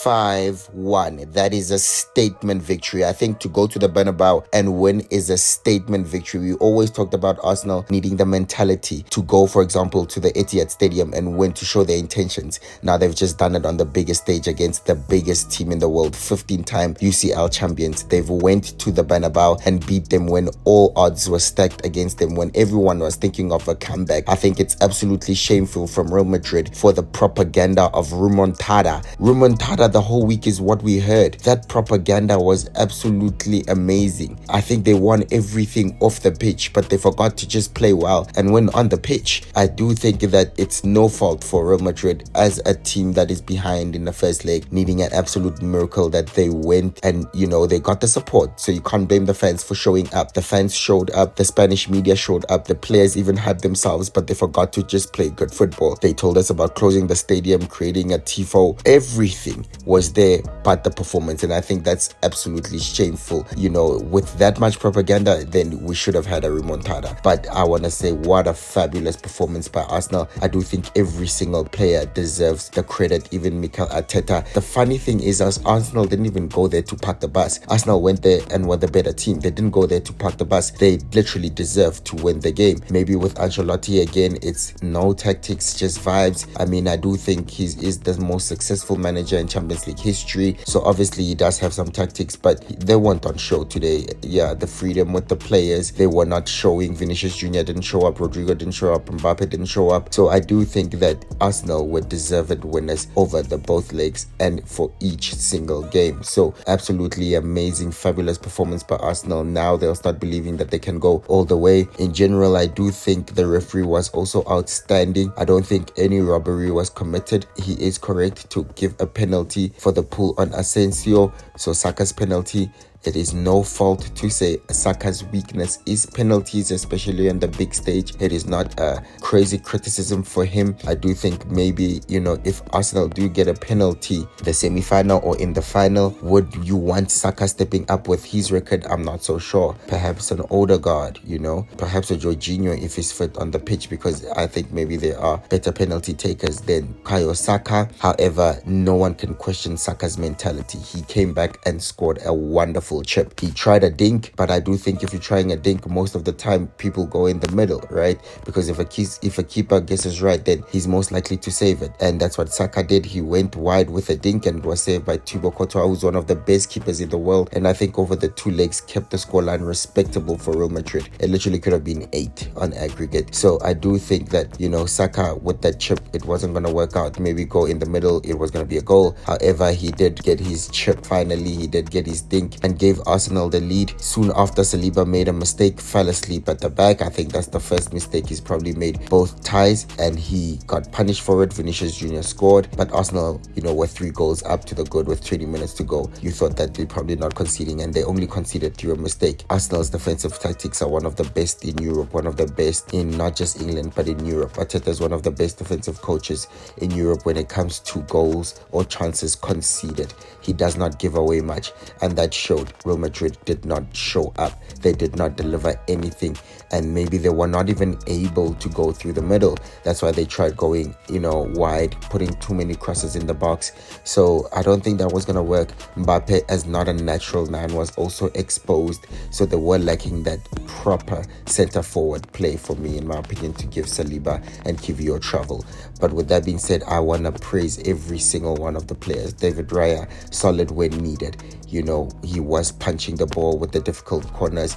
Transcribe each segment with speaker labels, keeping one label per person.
Speaker 1: 5-1. That is a statement victory. I think to go to the Bernabeu and win is a statement victory. We always talked about Arsenal needing the mentality to go, for example, to the Etihad Stadium and win to show their intentions. Now they've just done it on the biggest stage against the biggest team in the world, 15-time UCL champions. They've went to the Bernabeu and beat them when all odds were stacked against them, when everyone was thinking of a comeback. I think it's absolutely shameful from Real Madrid for the propaganda of remontada. Remontada the whole week is what we heard. That propaganda was absolutely amazing. I think they won everything off the pitch, but they forgot to just play well and win on the pitch. I do think that it's no fault for Real Madrid as a team that is behind in the first leg, needing an absolute miracle that they went and, they got the support. So you can't blame the fans for showing up. The fans showed up, the Spanish media showed up, the players even hyped themselves, but they forgot to just play good football. They told us about closing the stadium, creating a tifo. Everything was there but the performance, and I think that's absolutely shameful. With that much propaganda, then we should have had a remontada. But I want to say, what a fabulous performance by Arsenal. I do think every single player deserves the credit, even Mikel Arteta. The funny thing is, Arsenal didn't even go there to park the bus. Arsenal went there and were the better team. They didn't go there to park the bus. They literally deserved to win the game. Maybe with Ancelotti again, it's no tactics, just vibes. I do think he is the most successful manager in Champions League history, so obviously he does have some tactics, but they weren't on show today. Yeah, the freedom with the players, they were not showing. Vinicius Jr. didn't show up, Rodrigo didn't show up, Mbappe didn't show up. So I do think that Arsenal were deserved winners over the both legs and for each single game. So absolutely amazing, fabulous performance by Arsenal. Now they'll start believing that they can go all the way. In general, I do think the referee was also outstanding. I don't think any robbery was committed. He is correct to give a penalty for the pull on Asensio, so Saka's penalty. It is no fault to say Saka's weakness is penalties, especially on the big stage. It is not a crazy criticism for him. I do think maybe, if Arsenal do get a penalty, the semi-final or in the final, would you want Saka stepping up with his record? I'm not so sure. Perhaps an Odegaard, perhaps a Jorginho if he's fit on the pitch, because I think maybe there are better penalty takers than Kayo Saka. However, no one can question Saka's mentality. He came back and scored a wonderful chip. He tried a dink, but I do think if you're trying a dink, most of the time people go in the middle, right? Because if a keeper guesses right, then he's most likely to save it, and that's what Saka did. He went wide with a dink and was saved by Thibaut Courtois, who's one of the best keepers in the world, and I think over the two legs kept the scoreline respectable for Real Madrid. It literally could have been 8 on aggregate. So I do think that Saka with that chip, it wasn't going to work out. Maybe go in the middle, it was going to be a goal. However, he did get his chip finally. He did get his dink and gave Arsenal the lead. Soon after, Saliba made a mistake, fell asleep at the back. I think that's the first mistake he's probably made both ties, and he got punished for it. Vinicius Jr. scored, but Arsenal, were 3 goals up to the good with 20 minutes to go. You thought that they're probably not conceding, and they only conceded through a mistake. Arsenal's defensive tactics are one of the best in Europe, one of the best in not just England, but in Europe. Arteta is one of the best defensive coaches in Europe when it comes to goals or chances conceded. He does not give away much, and that showed. Real Madrid did not show up. They did not deliver anything, and maybe they were not even able to go through the middle. That's why they tried going, wide, putting too many crosses in the box. So I don't think that was going to work. Mbappe, as not a natural 9, was also exposed, so they were lacking that proper center forward play for me, in my opinion, to give Saliba and Kiwior trouble. But with that being said, I want to praise every single one of the players. David Raya, solid when needed. He was punching the ball with the difficult corners,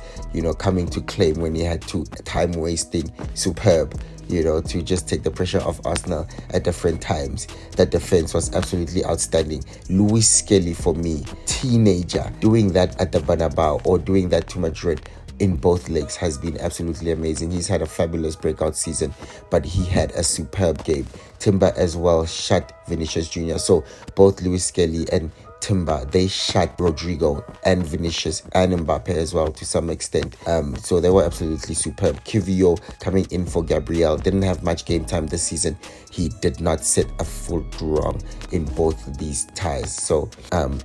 Speaker 1: coming to claim when he had to, time wasting, superb. To just take the pressure off Arsenal at different times. That defense was absolutely outstanding. Luis Skelly, for me, teenager, doing that at the Bernabeu or doing that to Madrid in both legs has been absolutely amazing. He's had a fabulous breakout season, but he had a superb game. Timber as well shut Vinicius Jr. So both Luis Skelly and Timber, they shut Rodrigo and Vinicius and Mbappe as well to some extent. So they were absolutely superb. Kiwior coming in for Gabriel didn't have much game time this season. He did not set a foot wrong in both these ties. So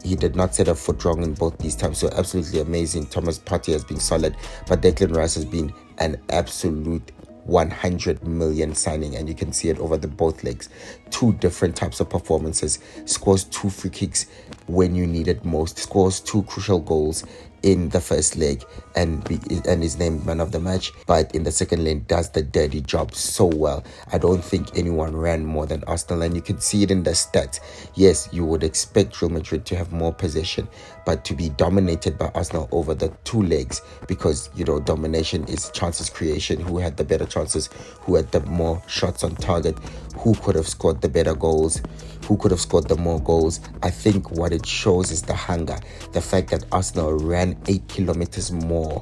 Speaker 1: he did not set a foot wrong in both these times. So absolutely amazing. Thomas Partey has been solid, but Declan Rice has been an absolute 100 million signing, and you can see it over the both legs. two different types of performances, scores 2 free kicks when you need it most, scores 2 crucial goals in the first leg and is named man of the match, but in the second leg does the dirty job so well. I don't think anyone ran more than Arsenal, and you can see it in the stats. Yes, you would expect Real Madrid to have more possession, but to be dominated by Arsenal over the 2 legs, because domination is chances creation. Who had the better chances? Who had the more shots on target? Who could have scored the better goals? Who could have scored the more goals? I think what it shows is the hunger, the fact that Arsenal ran 8 kilometers more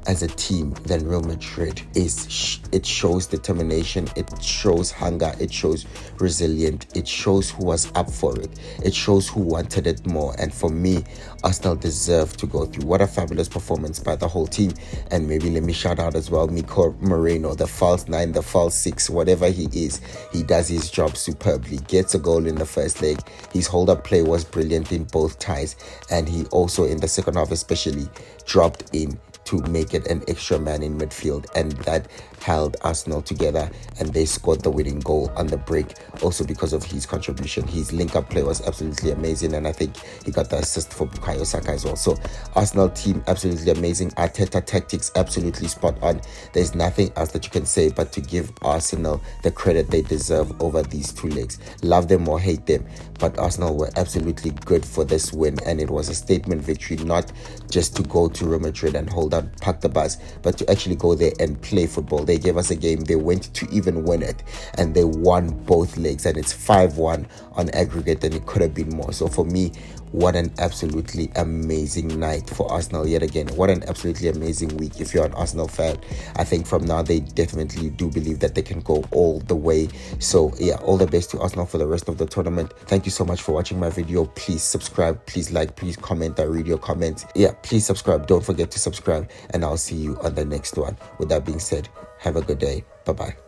Speaker 1: as a team than Real Madrid. It shows determination, it shows hunger, it shows resilience, it shows who was up for it, it shows who wanted it more. And for me, Arsenal deserve to go through. What a fabulous performance by the whole team. And maybe let me shout out as well Miko Moreno, the false 9, the false 6, whatever he is, he does his job superbly. Gets a goal in the first leg, his hold-up play was brilliant in both ties, and he also in the second half especially dropped in to make it an extra man in midfield, and that held Arsenal together, and they scored the winning goal on the break also because of his contribution. His link-up play was absolutely amazing, and I think he got the assist for Bukayo Saka as well. So Arsenal team absolutely amazing. Arteta tactics absolutely spot on. There's nothing else that you can say but to give Arsenal the credit they deserve over these 2 legs. Love them or hate them, but Arsenal were absolutely good for this win, and it was a statement victory, not just to go to Real Madrid and hold out, park the bus, but to actually go there and play football. They gave us a game, they went to even win it, and they won both legs, and it's 5-1 on aggregate, and it could have been more. So for me, what an absolutely amazing night for Arsenal yet again. What an absolutely amazing week if you're an Arsenal fan. I think from now they definitely do believe that they can go all the way. So yeah, all the best to Arsenal for the rest of the tournament. Thank you so much for watching my video. Please subscribe, please like, please comment. I read your comments. Yeah, please subscribe. Don't forget to subscribe, and I'll see you on the next one. With that being said, have a good day. Bye bye.